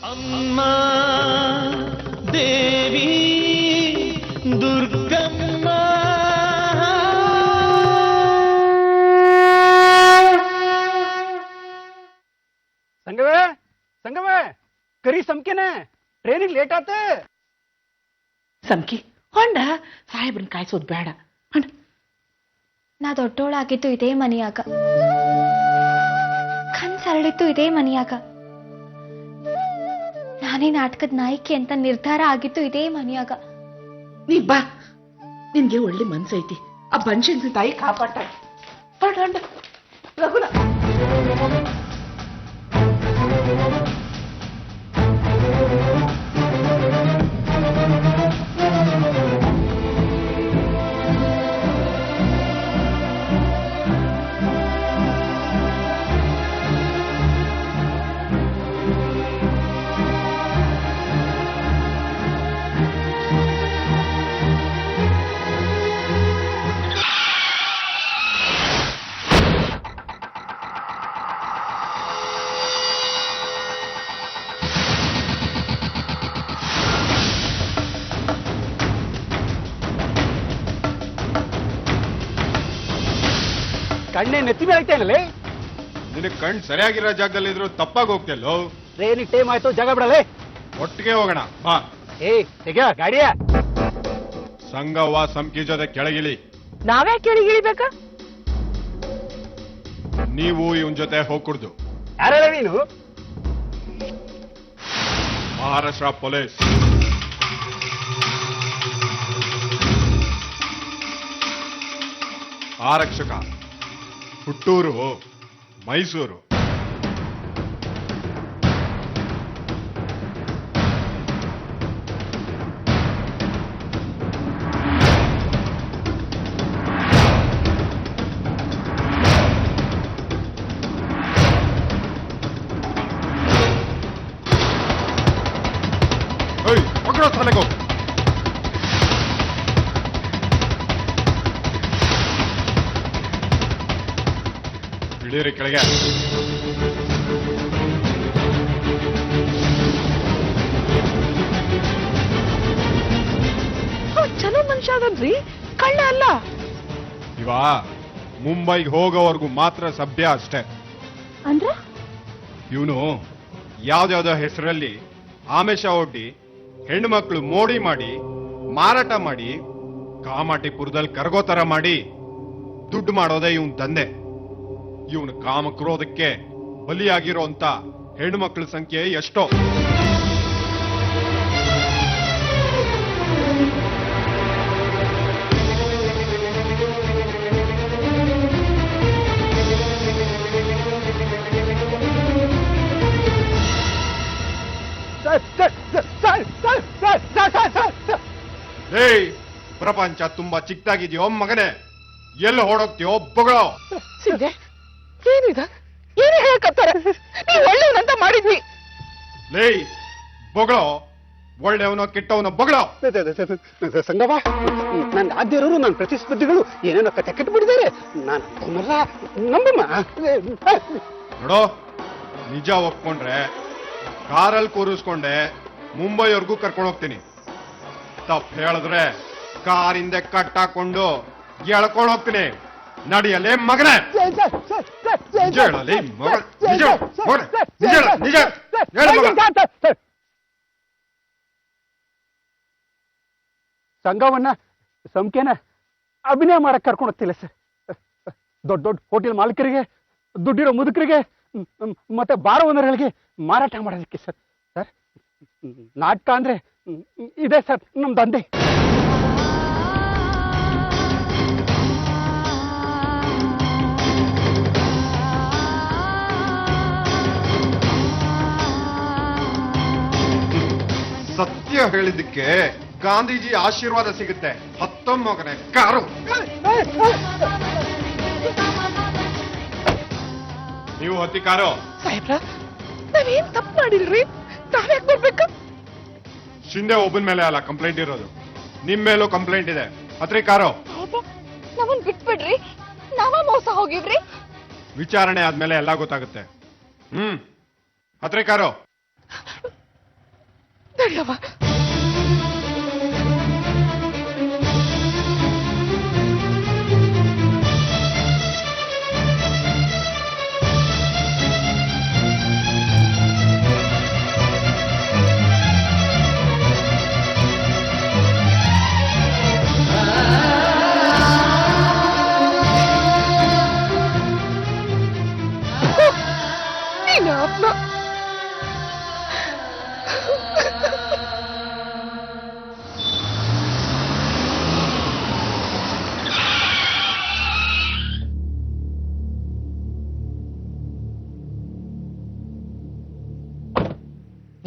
ಅಮ್ಮ ದೇವಿ ದುರ್ಗಮ್ಮ ಸಂಗವೇ ಸಂಗವೇ ಕರಿ ಸಂಖ್ಯೆನೆ ಟ್ರೈನಿಗೆ ಲೇಟ್ ಆತ ಸಂಖ್ಯೆ ಹೊಂಡ ಸಾಹೇಬ್ರನ್ ಕಾಯಿಸೋದು ಬೇಡ ಹೊಂಡ ನಾ ದೊಡ್ಡೋಳಾಗಿತ್ತು ಇದೇ ಮನೆಯಾಗ ಕನ್ಸರಳಿತ್ತು ಇದೇ ಮನೆಯಾಗ ನಾನೇ ನಾಟಕದ ನಾಯಕಿ ಅಂತ ನಿರ್ಧಾರ ಆಗಿತ್ತು ಇದೇ ಮನೆಯಾಗ ನೀ ಬಾ ನಿನ್ಗೆ ಒಳ್ಳೆ ಮನ್ಸೈತಿ ಆ ಬನ್ಶನ್ ತಾಯಿ ಕಾಪಾಟ ಹೊಂಡ ಹೊಂಡ ರಘುನ ಕಣ್ಣೆ ನೆತ್ತಿ ಮೇಲೆ ಐತೇನಲ್ಲೇ ನಿನಗೆ ಕಣ್ ಸರಿಯಾಗಿರೋ ಜಾಗದಲ್ಲಿ ಇದ್ರು ತಪ್ಪಾಗಿ ಹೋಗ್ತಿಲ್ಲೋ. ಟ್ರೈನಿಗೆ ಟೈಮ್ ಆಯ್ತು, ಜಾಗ ಬಿಡಲೇ. ಒಟ್ಟಿಗೆ ಹೋಗೋಣ ಬಾ. ತೆಗಿಯ ಗಾಡಿಯ ಸಂಗವ್ವ ಸಂಕಿ ಜೊತೆ ಕೆಳಗಿಳಿ. ನಾವೇ ಕೆಳಗಿಳಿಬೇಕ? ನೀವು ಇವನ್ ಜೊತೆ ಹೋಗ್ಕುಡ್ದು. ಯಾರಲ್ಲ ನೀನು? ಮಹಾರಾಷ್ಟ್ರ ಪೊಲೀಸ್. ಆರಕ್ಷಕ, ಹುಟ್ಟೂರು ಮೈಸೂರು. ಪಕಡೋ ತಲೆಗೋ. ಇಳೀರಿ ಕೆಳಗೆ. ಚಲೋ ಮನುಷ್ಯ ಅದನ್ರಿ, ಕಳ್ಳ ಅಲ್ಲ. ಇವ ಮುಂಬೈಗೆ ಹೋಗೋವರೆಗೂ ಮಾತ್ರ ಸಭ್ಯ ಅಷ್ಟೇ. ಅಂದ್ರ ಇವನು ಯಾವ್ದ್ಯಾವ್ದೋ ಹೆಸರಲ್ಲಿ ಆಮೇಶ ಒಡ್ಡಿ ಹೆಣ್ಣು ಮಕ್ಕಳು ಮೋಡಿ ಮಾಡಿ ಮಾರಾಟ ಮಾಡಿ ಕಾಮಾಟಿಪುರದಲ್ಲಿ ಕರಗೋತರ ಮಾಡಿ ದುಡ್ಡು ಮಾಡೋದೇ ಇವನ್ ದಂಧೆ. ಇವನು ಕಾಮಕ್ರೋಧಕ್ಕೆ ಬಲಿಯಾಗಿರೋಂತ ಹೆಣ್ಣು ಮಕ್ಕಳ ಸಂಖ್ಯೆ ಎಷ್ಟೋ. ಏಯ್, ಪ್ರಪಂಚ ತುಂಬಾ ಚಿಕ್ಕದಾಗಿದ್ಯೋ ಮಗನೇ, ಎಲ್ಲಿ ಹೊಡೋಗ್ತೀಯೋ ಬೊಗಳೋ. ಸಿಂಧೆ ಏನಿದ, ಏನೇ ಹೇಳಕತ್ತಾರ? ನೀವ್ ಒಳ್ಳೆಯವನಂತ ಮಾಡಿದ್ವಿ. ಲೇ ಬೊಗಳೋ, ಒಳ್ಳೆಯವನೋ ಕೆಟ್ಟವನೋ ಬೊಗಳೋ. ಸಂಗವ, ನನ್ನ ಆದ್ಯರು ನನ್ನ ಪ್ರತಿಸ್ಪರ್ಧಿಗಳು ಏನೇನೋ ಕತೆ ಕಟ್ಟಿಬಿಟ್ಟಿದ್ದಾರೆ. ನಾನು ಅವನ್ನೆಲ್ಲ ನಂಬಮ್ಮ. ನೋಡೋ, ನಿಜ ಒಪ್ಕೊಂಡ್ರೆ ಕಾರಲ್ಲಿ ಕೂರಿಸ್ಕೊಂಡೆ ಮುಂಬೈವರೆಗೂ ಕರ್ಕೊಂಡು ಹೋಗ್ತೀನಿ. ತಪ್ಪು ಹೇಳಿದ್ರೆ ಕಾರಿಂದ ಕಟ್ಟಾಕೊಂಡು ಎಳ್ಕೊಂಡು ಹೋಗ್ತೀನಿ. ನಡಿಯಲೇ ಮಗನೇ. ಸಂಘವನ್ನ ಸಂಖ್ಯೆನ ಅಭಿನಯ ಮಾಡಕ್ ಕರ್ಕೊಂಡು ಹೋಗ್ತಿಲ್ಲ ಸರ್. ದೊಡ್ಡ ದೊಡ್ಡ ಹೋಟೆಲ್ ಮಾಲೀಕರಿಗೆ, ದುಡ್ಡಿರೋ ಮುದುಕರಿಗೆ, ಮತ್ತೆ ಬಾರ್ ಓನರ್ಗಳಿಗೆ ಮಾರಾಟ ಮಾಡೋದಕ್ಕೆ ಸರ್. ಸರ್, ನಾಟಕ ಅಂದ್ರೆ ಇದೆ ಸರ್ ನಮ್ ದಂಧೆ. ಸತ್ಯ ಹೇಳಿದ್ದಕ್ಕೆ ಗಾಂಧೀಜಿ ಆಶೀರ್ವಾದ ಸಿಗುತ್ತೆ. ಮಗನೇ ಕಾರು. ನೀವು ಹತ್ತಿ ಕಾರು. ಸಾಹೇಬ್ರ, ನಾವೇನ್ ತಪ್ಪು ಮಾಡಿಲ್ರಿ, ನಾವ್ಯಾಕ್ ಬರ್ಬೇಕು? ಶಿಂದೆ ಒಬ್ಬನ ಮೇಲೆ ಅಲ್ಲ ಕಂಪ್ಲೇಂಟ್ ಇರೋದು, ನಿಮ್ ಮೇಲೂ ಕಂಪ್ಲೇಂಟ್ ಇದೆ. ಹತ್ರಿ ಕಾರು. ನಮ್ಮನ್ ಬಿಟ್ಬಿಡ್ರಿ, ನಾವ ಮೋಸ ಹೋಗಿವ್ರಿ. ವಿಚಾರಣೆ ಆದ್ಮೇಲೆ ಎಲ್ಲ ಗೊತ್ತಾಗುತ್ತೆ. ಹತ್ರಿ ಕಾರು. ನಡಿಯವ್ವ.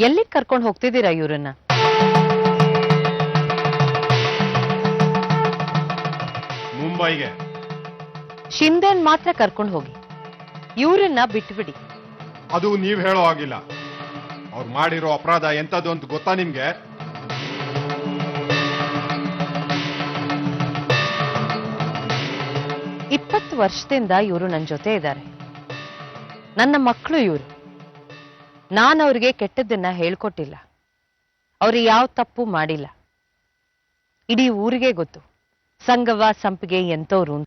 ಎಲ್ಲಿಗೆ ಕರ್ಕೊಂಡು ಹೋಗ್ತಿದ್ದೀರಾ ಇವ್ರನ್ನ? ಮುಂಬೈಗೆ. ಶಿಂದೆನ್ ಮಾತ್ರ ಕರ್ಕೊಂಡು ಹೋಗಿ, ಇವ್ರನ್ನ ಬಿಟ್ಬಿಡಿ. ಅದು ನೀವ್ ಹೇಳೋ ಆಗಿಲ್ಲ. ಅವ್ರು ಮಾಡಿರೋ ಅಪರಾಧ ಎಂತದ್ದು ಅಂತ ಗೊತ್ತಾ ನಿಮ್ಗೆ? ಇಪ್ಪತ್ತು ವರ್ಷದಿಂದ ಇವರು ನನ್ನ ಜೊತೆ ಇದ್ದಾರೆ. ನನ್ನ ಮಕ್ಕಳು ಇವರು. ನಾನು ಅವ್ರಿಗೆ ಕೆಟ್ಟದ್ದನ್ನ ಹೇಳ್ಕೊಟ್ಟಿಲ್ಲ. ಅವ್ರು ಯಾವ ತಪ್ಪು ಮಾಡಿಲ್ಲ. ಇಡೀ ಊರಿಗೆ ಗೊತ್ತು ಸಂಗವ್ವ ಸಂಪಿಗೆ ಎಂತವ್ರು ಅಂತ.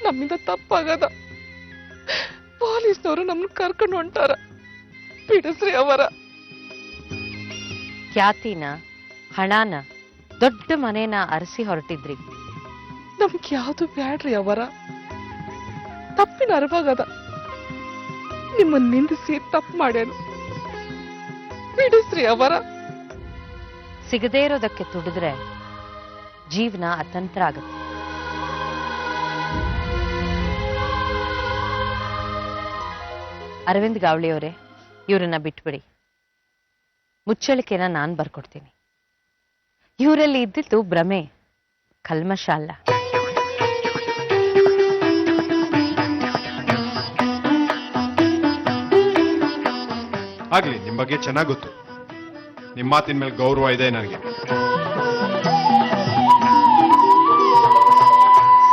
ನಮ್ಮಿಂದ ತಪ್ಪಾಗದ. ಪೊಲೀಸ್ನವರು ನಮ್ಮನ್ನ ಕರ್ಕೊಂಡು ಹೊಂಟಾರ. ಬಿಡಿಸ್ರಿ ಅವರ. ಖ್ಯಾತಿನ, ಹಣಾನ, ದೊಡ್ಡ ಮನೇನ ಅರಸಿ ಹೊರಟಿದ್ರಿ. ನಮ್ಗೆ ಯಾವ್ದು ಬ್ಯಾಡ್ರಿ ಅವರ. ತಪ್ಪಿನ ಅರ್ವಾಗದ. ನಿಮ್ಮನ್ನ ನಿಂದಿಸಿ ತಪ್ಪು ಮಾಡ್ಯಾನು. ಬಿಡಿಸ್ರಿ ಅವರ. ಸಿಗದೇ ಇರೋದಕ್ಕೆ ತುಡಿದ್ರೆ ಜೀವನ ಅತಂತ್ರ ಆಗತ್ತೆ. ಅರವಿಂದ್ ಗಾವಳಿಯವರೇ, ಇವರನ್ನ ಬಿಟ್ಬಿಡಿ. ಮುಚ್ಚಳಿಕೆನ ನಾನ್ ಬರ್ಕೊಡ್ತೀನಿ. ಇವರಲ್ಲಿ ಇದ್ದಿದ್ದು ಭ್ರಮೆ, ಕಲ್ಮಶ ಅಲ್ಲ. ಆಗ್ಲಿ, ನಿಮ್ ಬಗ್ಗೆ ಚೆನ್ನಾಗ್ ಗೊತ್ತು. ನಿಮ್ ಮಾತಿನ ಮೇಲೆ ಗೌರವ ಇದೆ ನನಗೆ.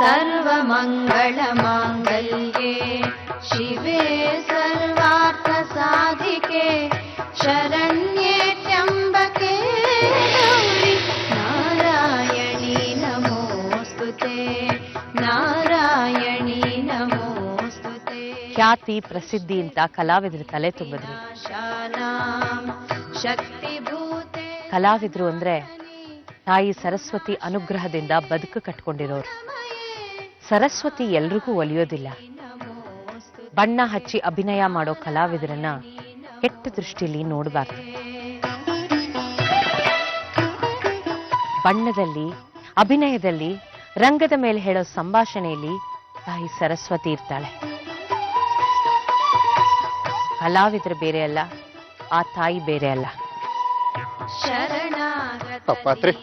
ಸರ್ವಮಂಗಳ ಮಾಂಗಲ್ಯೆ ಶಿವೆ ಸರ್ವಾರ್ಥ ಸಾಧಿಕೆ ಶರಣ್ಯೆ ತ್ರ್ಯಂಬಕೆ ಗೌರಿ ನಾರಾಯಣಿ ನಮೋಸ್ತುತೆ ನಾರಾಯಣಿ ನಮೋಸ್ತುತೆ. ಖ್ಯಾತಿ, ಪ್ರಸಿದ್ಧಿ ಅಂತ ಕಲಾವಿದ್ರ ತಲೆ ತುಂಬಿದ್ರಿ. ಶಕ್ತಿಭೂತೆ. ಕಲಾವಿದ್ರು ಅಂದ್ರೆ ತಾಯಿ ಸರಸ್ವತಿ ಅನುಗ್ರಹದಿಂದ ಬದುಕು ಕಟ್ಕೊಂಡಿರೋರು. ಸರಸ್ವತಿ ಎಲ್ರಿಗೂ ಒಲಿಯೋದಿಲ್ಲ. ಬಣ್ಣ ಹಚ್ಚಿ ಅಭಿನಯ ಮಾಡೋ ಕಲಾವಿದರನ್ನ ಕೆಟ್ಟ ದೃಷ್ಟಿಲಿ ನೋಡಬಾರ್ದು. ಬಣ್ಣದಲ್ಲಿ, ಅಭಿನಯದಲ್ಲಿ, ರಂಗದ ಮೇಲೆ ಹೇಳೋ ಸಂಭಾಷಣೆಯಲ್ಲಿ ತಾಯಿ ಸರಸ್ವತಿ ಇರ್ತಾಳೆ. ಕಲಾವಿದರು ಬೇರೆ ಅಲ್ಲ, ಆ ತಾಯಿ ಬೇರೆ ಅಲ್ಲ. ತಪ್ಪಾತ್ರಿ.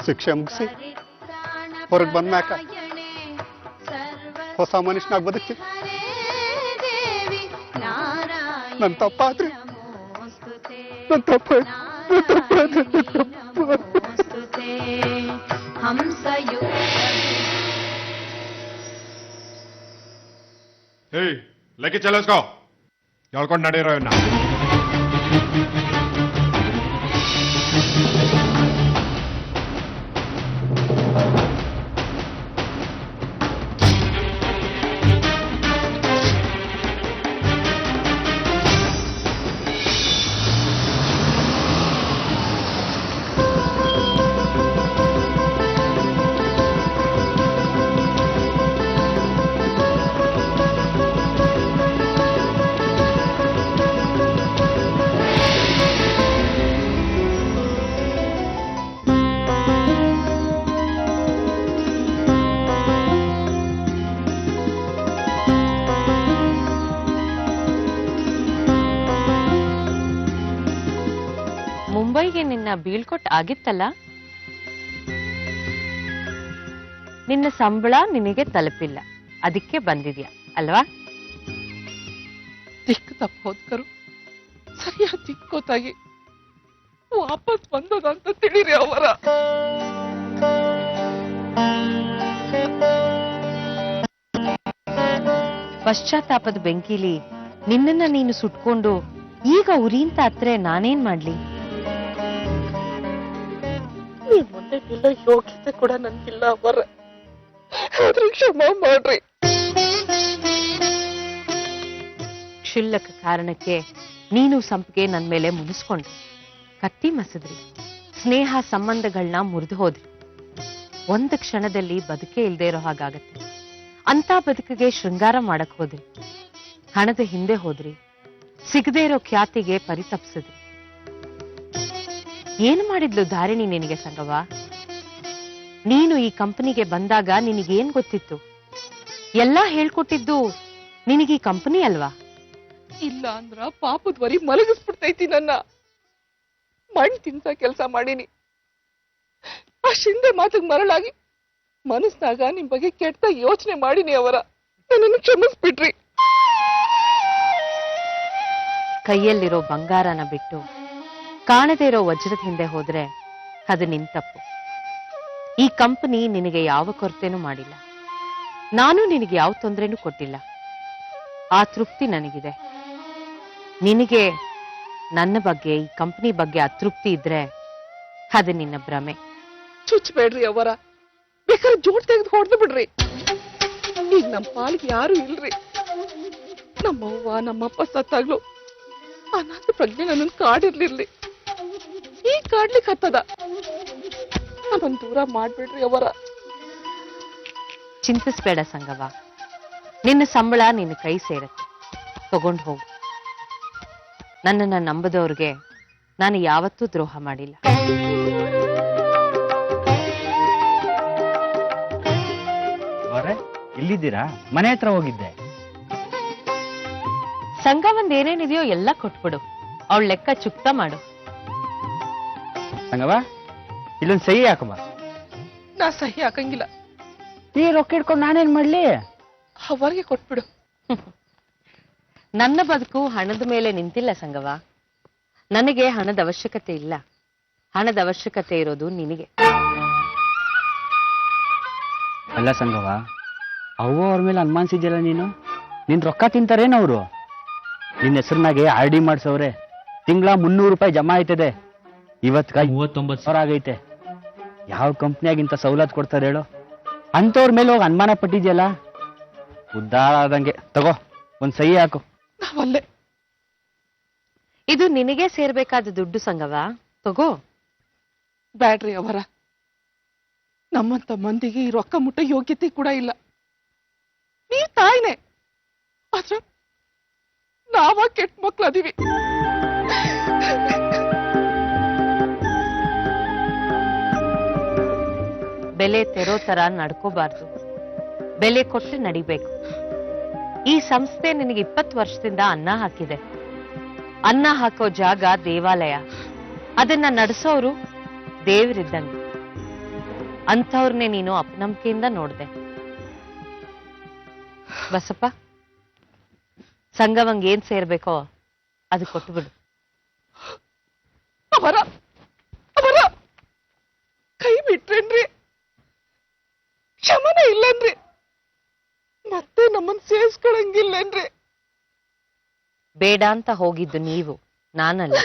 ಶಿಕ್ಷೆ ಮುಗಿಸಿ ಹೊರಗೆ ಬಂದ್ಮ್ಯಾಕ ಹೊಸ ಮನುಷ್ಯನಾಗ ಬದುಕಿ ನನ್ ತಪ್ಪಾತ್ರಿ. ನನ್ ತಪ್ಪ. ಏಯ್, ಲೆಕ್ಕ ಚಲಿಸ್ಕೋ. ಹೇಳ್ಕೊಂಡು ನಡೀರೋ ಇವನ್ನ. ಮುಂಬೈಗೆ ನಿನ್ನ ಬೀಳ್ಕೊಟ್ ಆಗಿತ್ತಲ್ಲ, ನಿನ್ನ ಸಂಬಳ ನಿನಗೆ ತಲುಪಿಲ್ಲ, ಅದಕ್ಕೆ ಬಂದಿದ್ಯಾ ಅಲ್ವಾ? ದಿಕ್ಕು ತಪ್ಪೋದ್ಕರು ಸರಿಯಾದ ದಿಕ್ಕೋತಾಗಿ ವಾಪಸ್ ಬಂದದ ಅಂತ ತಿಳಿರಿ ಅವರ. ಪಶ್ಚಾತ್ತಾಪದ ಬೆಂಕಿಲಿ ನಿನ್ನನ್ನ ನೀನು ಸುಟ್ಕೊಂಡು ಈಗ ಉರಿಯಿಂದ ಹತ್ರ ನಾನೇನ್ ಮಾಡ್ಲಿ? ಈ ಮುಂದೆ ನಿಲ್ಲ ಯೋಗ್ಯತೆ ಕೂಡ ನನ್ಗಿಲ್ಲ ಅವರ. ಆದ್ರೆ ಕ್ಷಮ ಮಾಡ್ರಿ. ಕ್ಷುಲ್ಲಕ ಕಾರಣಕ್ಕೆ ನೀನು ಸಂಪಿಗೆ ನನ್ ಮೇಲೆ ಮುನಿಸ್ಕೊಂಡ್ರಿ, ಕತ್ತಿ ಮಸದ್ರಿ, ಸ್ನೇಹ ಸಂಬಂಧಗಳನ್ನ ಮುರಿದು ಹೋದ್ರಿ. ಒಂದು ಕ್ಷಣದಲ್ಲಿ ಬದುಕೇ ಇಲ್ದೇ ಇರೋ ಹಾಗಾಗತ್ತೆ. ಅಂತ ಬದುಕಿಗೆ ಶೃಂಗಾರ ಮಾಡಕ್ ಹೋದ್ರಿ, ಹಣದ ಹಿಂದೆ ಹೋದ್ರಿ, ಸಿಗದೇ ಇರೋ ಖ್ಯಾತಿಗೆ ಪರಿತಪ್ಸಿದ್ರಿ. ಏನು ಮಾಡಿದ್ಲು ಧಾರಿಣಿ ನಿನಗೆ ಸಂಗವ? ನೀನು ಈ ಕಂಪನಿಗೆ ಬಂದಾಗ ನಿನಗೇನ್ ಗೊತ್ತಿತ್ತು? ಎಲ್ಲಾ ಹೇಳ್ಕೊಟ್ಟಿದ್ದು ನಿನಗೆ ಈ ಕಂಪನಿ ಅಲ್ವಾ? ಇಲ್ಲ ಅಂದ್ರ ಪಾಪದ್ವರಿ ಮಲಗಿಸ್ಬಿಡ್ತೈತಿ ನನ್ನ. ಮಣ್ ತಿನ್ಸ ಕೆಲ್ಸ ಮಾಡೀನಿ. ಆ ಶಿಂದೆ ಮಾತಿಗೆ ಮರಳಾಗಿ ಮನಸ್ನಾಗ ನಿಮ್ ಬಗ್ಗೆ ಕೆಟ್ಟ ಯೋಚನೆ ಮಾಡೀನಿ ಅವರ. ನನ್ನನ್ನು ಕ್ಷಮಿಸ್ಬಿಡ್ರಿ. ಕೈಯಲ್ಲಿರೋ ಬಂಗಾರನ ಬಿಟ್ಟು ಕಾಣದೇ ಇರೋ ವಜ್ರದ ಹಿಂದೆ ಹೋದ್ರೆ ಅದು ನಿನ್ ತಪ್ಪು. ಈ ಕಂಪನಿ ನಿನಗೆ ಯಾವ ಕೊರತೆನೂ ಮಾಡಿಲ್ಲ, ನಾನು ನಿನಗೆ ಯಾವ ತೊಂದರೆನೂ ಕೊಟ್ಟಿಲ್ಲ. ಆ ತೃಪ್ತಿ ನನಗಿದೆ. ನಿನಗೆ ನನ್ನ ಬಗ್ಗೆ, ಈ ಕಂಪನಿ ಬಗ್ಗೆ ಅತೃಪ್ತಿ ಇದ್ರೆ ಅದು ನಿನ್ನ ಭ್ರಮೆ. ಚುಚ್ಚಬೇಡ್ರಿ ಅವರ. ಬೇಕಾದ್ರೆ ಜೋಡ್ ತೆಗೆದು ಹೊಡೆದು ಬಿಡ್ರಿ. ಈಗ ನಮ್ಮ ಪಾಲಿಗೆ ಯಾರು ಇಲ್ರಿ. ನಮ್ಮವ್ವ ನಮ್ಮಪ್ಪ ಸತ್ತಾಗ್ಲು ಅನಾಥ ಪ್ರಜ್ಞೆ ನನ್ನನ್ನು ಕಾಡಿರ್ಲಿರ್ಲಿ. ಈಗ ಕಾಡ್ಲಿಕ್ಕೆ ಹತ್ತದ. ನಮ್ಮನ್ನು ದೂರ ಮಾಡ್ಬಿಡ್ರಿ ಅವರ. ಚಿಂತಿಸ್ಬೇಡ ಸಂಗವ, ನಿನ್ನ ಸಂಬಳ ನಿನ್ನ ಕೈ ಸೇರತ್ತೆ, ತಗೊಂಡು ಹೋಗು. ನನ್ನನ್ನ ನಂಬದವ್ರಿಗೆ ನಾನು ಯಾವತ್ತೂ ದ್ರೋಹ ಮಾಡಿಲ್ಲ. ಇಲ್ಲಿದ್ದೀರಾ? ಮನೆ ಹತ್ರ ಹೋಗಿದ್ದೆ. ಸಂಘವಂದ್ ಏನೇನಿದೆಯೋ ಎಲ್ಲ ಕೊಟ್ಬಿಡು, ಅವಳ ಲೆಕ್ಕ ಚುಕ್ತ ಮಾಡು. ಸಂಗವ, ಇಲ್ಲೊಂದು ಸಹಿ ಹಾಕಮ್ಮ. ನಾ ಸಹಿ ಹಾಕಂಗಿಲ್ಲ. ಈ ರೊಕ್ಕ ಇಟ್ಕೊಂಡು ನಾನೇನ್ ಮಾಡ್ಲಿ? ಅವರಿಗೆ ಕೊಟ್ಬಿಡು. ನನ್ನ ಬದುಕು ಹಣದ ಮೇಲೆ ನಿಂತಿಲ್ಲ ಸಂಗವ. ನನಗೆ ಹಣದ ಅವಶ್ಯಕತೆ ಇಲ್ಲ. ಹಣದ ಅವಶ್ಯಕತೆ ಇರೋದು ನಿನಗೆ. ಅಲ್ಲ ಸಂಗವ, ಅವ್ರ ಮೇಲೆ ಅನುಮಾನಿಸಿದ್ಯಲ್ಲ ನೀನು. ನಿನ್ ರೊಕ್ಕ ತಿಂತಾರೇನವ್ರು? ನಿನ್ನ ಹೆಸರಿನಾಗೆ ಆರ್ ಡಿ ಮಾಡ್ಸವ್ರೆ. ತಿಂಗಳ 300 ರೂಪಾಯಿ ಜಮಾ ಆಯ್ತದೆ. ಇವತ್ಗ 39,000 ಆಗೈತೆ. ಯಾವ ಕಂಪ್ನಿಯಾಗಿಂತ ಸವಲತ್ತು ಕೊಡ್ತಾರೆ ಹೇಳು? ಅಂತವ್ರ ಮೇಲೆ ಹೋಗಿ ಅನುಮಾನ ಪಟ್ಟಿದ್ಯಲ್ಲ, ಉದ್ದಾರ ಆದಂಗೆ. ತಗೋ, ಒಂದ್ ಸಹಿ ಹಾಕು. ನಾವಲ್ಲೇ. ಇದು ನಿನಗೆ ಸೇರ್ಬೇಕಾದ ದುಡ್ಡು ಸಂಗವ, ತಗೋ. ಬ್ಯಾಡ್ರಿ ಅವರ. ನಮ್ಮಂತ ಮಂದಿಗೆ ಈ ರೊಕ್ಕ ಮುಟ್ಟ ಯೋಗ್ಯತೆ ಕೂಡ ಇಲ್ಲ. ನೀವ್ ತಾಯಿನೇ, ಆದ್ರೆ ನಾವ ಕೆಟ್ಟ ಮಕ್ಳು ಅದೀವಿ. ಬೆಲೆ ತೆರೋ ತರ ನಡ್ಕೋಬಾರ್ದು, ಬೆಲೆ ಕೊಟ್ಟು ನಡಿಬೇಕು. ಈ ಸಂಸ್ಥೆ ನಿನಗೆ 20 ವರ್ಷದಿಂದ ಅನ್ನ ಹಾಕಿದೆ. ಅನ್ನ ಹಾಕೋ ಜಾಗ ದೇವಾಲಯ, ಅದನ್ನ ನಡೆಸೋರು ದೇವರಿದ್ದಂಗೆ. ಅಂಥವ್ರನ್ನೇ ನೀನು ಅಪನಂಬಿಕೆಯಿಂದ ನೋಡ್ದೆ. ಬಸಪ್ಪ, ಸಂಗವಂಗ್ ಏನ್ ಸೇರ್ಬೇಕೋ ಅದು ಕೊಟ್ಟುಬಿಡು. ಅವರ ಅವರ ಕೈ ಬಿಟ್ರೇನ್ರಿ? ಕ್ಷಮನ ಇಲ್ಲನ್ರಿ? ಮತ್ತೆ ನಮ್ಮನ್ ಸೇರ್ಸ್ಕೊಳಂಗಿಲ್ಲನ್ರಿ? ಬೇಡ ಅಂತ ಹೋಗಿದ್ದು ನೀವು, ನಾನಲ್ಲ.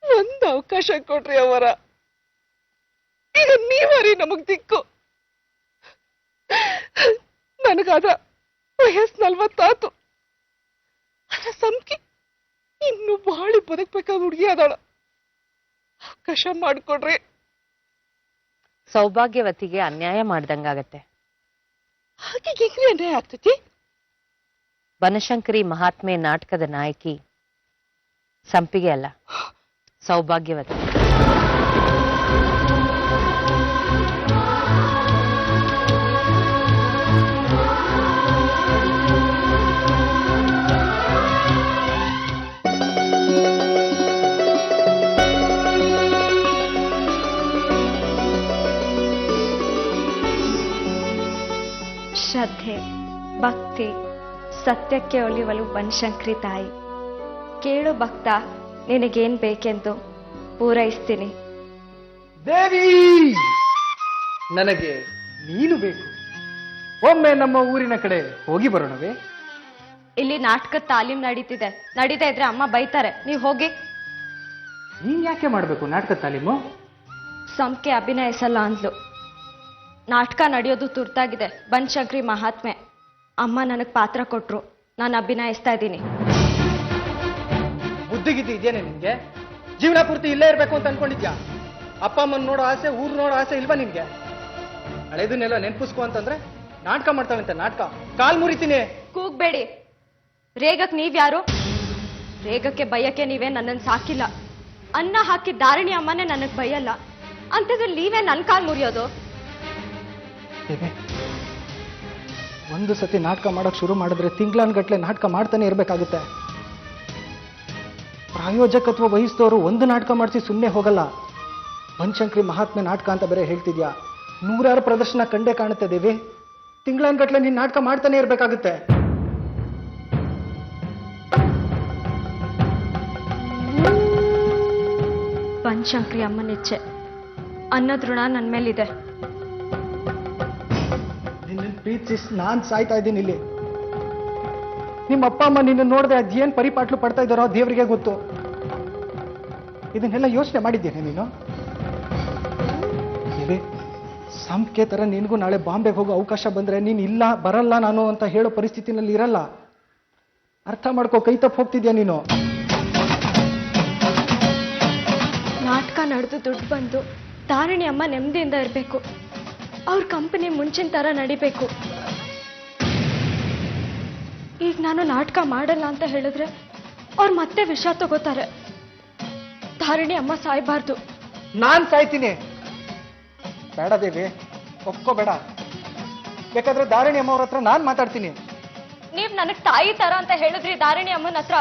ಒಂದ್ ಅವಕಾಶ ಕೊಡ್ರಿ ಅವರ. ಈಗ ನೀವರಿ ನಮಗ್ ದಿಕ್ಕು. ನನಗಾದ ವಯಸ್ಸು 40 ಆತು. ಅದ್ರ ಸಂಖ್ಯೆ ಇನ್ನು ಬಾಳಿ ಬದುಕ್ಬೇಕಾದ ಹುಡುಗಿ ಅದಾಳ. ಅವಕಾಶ ಮಾಡ್ಕೊಡ್ರಿ. ಸೌಭಾಗ್ಯವತಿಗೆ ಅನ್ಯಾಯ ಮಾಡ್ದಂಗಾಗತ್ತೆ. ಹಾಗೆ ಹೆಂಗ್ರಿ ಅನ್ಯಾಯ ಆಗ್ತೈತಿ? ಬನಶಂಕರಿ ಮಹಾತ್ಮೆ ನಾಟಕದ ನಾಯಕಿ ಸಂಪಿಗೆ ಅಲ್ಲ, ಸೌಭಾಗ್ಯವತಿ. ಶ್ರದ್ಧೆ, ಭಕ್ತಿ, ಸತ್ಯಕ್ಕೆ ಒಲಿವಲು ಬನಶಂಕರಿ ತಾಯಿ. ಕೇಳು ಭಕ್ತ, ನಿನಗೇನ್ ಬೇಕೆಂದು. ಪೂರೈಸ್ತೀನಿ. ದೇವಿ, ನನಗೆ ನೀನು ಬೇಕು. ಒಮ್ಮೆ ನಮ್ಮ ಊರಿನ ಕಡೆ ಹೋಗಿ ಬರೋಣವೇ? ಇಲ್ಲಿ ನಾಟಕದ ತಾಲೀಮ್ ನಡೀತಿದೆ. ನಡೀತಾ ಇದ್ರೆ ಅಮ್ಮ ಬೈತಾರೆ. ನೀವು ಹೋಗಿ. ನೀನ್ ಯಾಕೆ ಮಾಡ್ಬೇಕು ನಾಟಕ ತಾಲೀಮು? ಸಂಖ್ಯೆ ಅಭಿನಯಿಸಲ್ಲ ಅಂದ್ಲು. ನಾಟಕ ನಡೆಯೋದು ತುರ್ತಾಗಿದೆ. ಬನಶಂಕರಿ ಮಹಾತ್ಮೆ. ಅಮ್ಮ ನನಗೆ ಪಾತ್ರ ಕೊಟ್ರು. ನಾನು ಅಭಿನಯಿಸ್ತಾ ಇದ್ದೀನಿ. ಬುದ್ಧಿಗಿದ್ದಿ ಇದೆಯೇನೆ ನಿನ್ಗೆ? ಜೀವನ ಪೂರ್ತಿ ಇಲ್ಲೇ ಇರ್ಬೇಕು ಅಂತ ಅನ್ಕೊಂಡಿದ್ಯಾ? ಅಪ್ಪ ಅಮ್ಮನ್ ನೋಡೋ ಆಸೆ, ಊರು ನೋಡೋ ಆಸೆ ಇಲ್ವಾ ನಿನ್ಗೆ? ಹಳೆದನ್ನೆಲ್ಲ ನೆನ್ಪಿಸ್ಕೊ ಅಂತಂದ್ರೆ ನಾಟಕ ಮಾಡ್ತಾವಂತೆ. ನಾಟಕ ಕಾಲ್ ಮುರಿತೀನಿ. ಕೂಗ್ಬೇಡಿ. ರೇಗಕ್ ನೀವ್ಯಾರು? ರೇಗಕ್ಕೆ ಬಯಕ್ಕೆ ನೀವೇ ನನ್ನನ್ನು ಸಾಕಿಲ್ಲ. ಅನ್ನ ಹಾಕಿ ದಾರಿಣಿ ಅಮ್ಮನೇ ನನಗೆ ಬೈಯಲ್ಲ ಅಂಥದ್ರಲ್ಲಿ ನೀವೇ ನನ್ನ ಕಾಲ್ ಮುರಿಯೋದು? ದೇವಿ, ಒಂದು ಸತಿ ನಾಟಕ ಮಾಡಕ್ ಶುರು ಮಾಡಿದ್ರೆ ತಿಂಗಳನ್ಗಟ್ಲೆ ನಾಟಕ ಮಾಡ್ತಾನೆ ಇರ್ಬೇಕಾಗುತ್ತೆ. ಪ್ರಾಯೋಜಕತ್ವ ವಹಿಸಿದವರು ಒಂದು ನಾಟಕ ಮಾಡಿಸಿ ಸುಮ್ಮನೆ ಹೋಗಲ್ಲ. ಬನಶಂಕರಿ ಮಹಾತ್ಮೆ ನಾಟಕ ಅಂತ ಬೇರೆ ಹೇಳ್ತಿದ್ಯಾ. 100 ಪ್ರದರ್ಶನ ಕಂಡೇ ಕಾಣುತ್ತೆ ದೇವಿ. ತಿಂಗಳನ್ಗಟ್ಲೆ ನೀನ್ ನಾಟಕ ಮಾಡ್ತಾನೆ ಇರ್ಬೇಕಾಗುತ್ತೆ. ಬನಶಂಕರಿ ಅಮ್ಮನಿಚ್ಛೆ. ಅನ್ನದ ಋಣ ನನ್ನ ಮೇಲಿದೆ. ನಿನ್ನ ಪ್ರೀತಿಸಿ ನಾನ್ ಸಾಯ್ತಾ ಇದ್ದೀನಿ ಇಲ್ಲಿ. ನಿಮ್ಮ ಅಪ್ಪ ಅಮ್ಮ ನಿನ್ನ ನೋಡಿದ್ರೆ ಅದೇನ್ ಪರಿಪಾಟ್ಲು ಪಡ್ತಾ ಇದ್ದಾರೋ ದೇವರಿಗೆ ಗೊತ್ತು. ಇದನ್ನೆಲ್ಲ ಯೋಚನೆ ಮಾಡಿದ್ದೇನೆ ನೀನು? ದೇವಿ, ಸಂಖ್ಯೆ ತರ ನಿನಗೂ ನಾಳೆ ಬಾಂಬೆಗೆ ಹೋಗೋ ಅವಕಾಶ ಬಂದ್ರೆ ನೀನ್ ಇಲ್ಲ ಬರಲ್ಲ ನಾನು ಅಂತ ಹೇಳೋ ಪರಿಸ್ಥಿತಿನಲ್ಲಿ ಇರಲ್ಲ. ಅರ್ಥ ಮಾಡ್ಕೋ. ಕೈ ತಪ್ಪು ಹೋಗ್ತಿದ್ಯಾ ನೀನು. ನಾಟಕ ನಡೆದು ದುಡ್ಡು ಬಂದು ತಾರಿಣಿ ಅಮ್ಮ ನೆಮ್ಮದಿಯಿಂದ ಇರಬೇಕು. ಅವ್ರ ಕಂಪನಿ ಮುಂಚಿನ ಥರ ನಡಿಬೇಕು. ಈಗ ನಾನು ನಾಟಕ ಮಾಡಲ್ಲ ಅಂತ ಹೇಳಿದ್ರೆ ಅವ್ರು ಮತ್ತೆ ವಿಷ ತಗೋತಾರೆ. ತಾರಿಣಿ ಅಮ್ಮ ಸಾಯ್ಬಾರ್ದು. ನಾನ್ ಸಾಯ್ತೀನಿ. ಬೇಡ ದೇವಿ, ಒಪ್ಕೋಬೇಡ. ಬೇಕಾದ್ರೆ ದಾರಿಣಿ ಅಮ್ಮ ಅವ್ರ ಹತ್ರ ನಾನ್ ಮಾತಾಡ್ತೀನಿ. ನೀವ್ ನನಗ್ ತಾಯಿ ತರ ಅಂತ ಹೇಳಿದ್ರಿ ದಾರಿಣಿ ಅಮ್ಮನ ಹತ್ರ.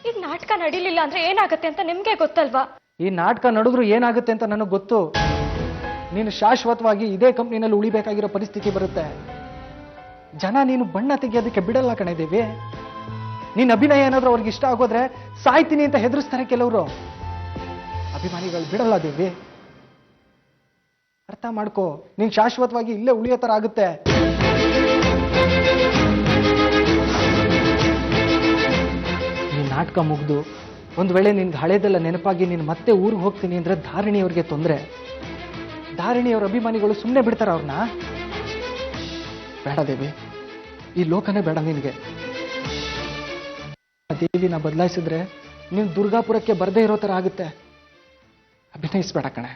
ಈಗ ನಾಟಕ ನಡೀಲಿಲ್ಲ ಅಂದ್ರೆ ಏನಾಗತ್ತೆ ಅಂತ ನಿಮ್ಗೆ ಗೊತ್ತಲ್ವಾ? ಈ ನಾಟಕ ನಡೆದ್ರು ಏನಾಗುತ್ತೆ ಅಂತ ನನಗೆ ಗೊತ್ತು. ನೀನು ಶಾಶ್ವತವಾಗಿ ಇದೇ ಕಂಪ್ನಿನಲ್ಲಿ ಉಳಿಬೇಕಾಗಿರೋ ಪರಿಸ್ಥಿತಿ ಬರುತ್ತೆ. ಜನ ನೀನು ಬಣ್ಣ ತೆಗೆಯೋದಕ್ಕೆ ಬಿಡಲ್ಲ ಕಣೆ ದೇವಿ. ನೀನ್ ಅಭಿನಯ ಏನಾದ್ರೂ ಅವ್ರಿಗೆ ಇಷ್ಟ ಆಗೋದ್ರೆ ಸಾಯ್ತೀನಿ ಅಂತ ಹೆದರಿಸ್ತಾರೆ ಕೆಲವರು. ಅಭಿಮಾನಿಗಳು ಬಿಡಲ್ಲ ದೇವಿ. ಅರ್ಥ ಮಾಡ್ಕೋ. ನೀನ್ ಶಾಶ್ವತವಾಗಿ ಇಲ್ಲೇ ಉಳಿಯೋ ತರ ಆಗುತ್ತೆ. ಈ ನಾಟಕ ಮುಗ್ದು ಒಂದ್ ವೇಳೆ ನಿನ್ಗೆ ಹಳೇದೆಲ್ಲ ನೆನಪಾಗಿ ನೀನು ಮತ್ತೆ ಊರಿಗೆ ಹೋಗ್ತೀನಿ ಅಂದ್ರೆ ಧಾರಿಣಿಯವ್ರಿಗೆ ತೊಂದರೆ. ಧಾರಿಣಿಯವ್ರ ಅಭಿಮಾನಿಗಳು ಸುಮ್ಮನೆ ಬಿಡ್ತಾರ ಅವ್ರನ್ನ? ಬೇಡ ದೇವಿ, ಈ ಲೋಕನೇ ಬೇಡ ನಿನಗೆ. ದೇವಿನ ಬದಲಾಯಿಸಿದ್ರೆ ನೀನು ದುರ್ಗಾಪುರಕ್ಕೆ ಬರದೇ ಇರೋ ತರ ಆಗುತ್ತೆ. ಅಭಿನಯಿಸ್ಬೇಡ ಕಣೆ.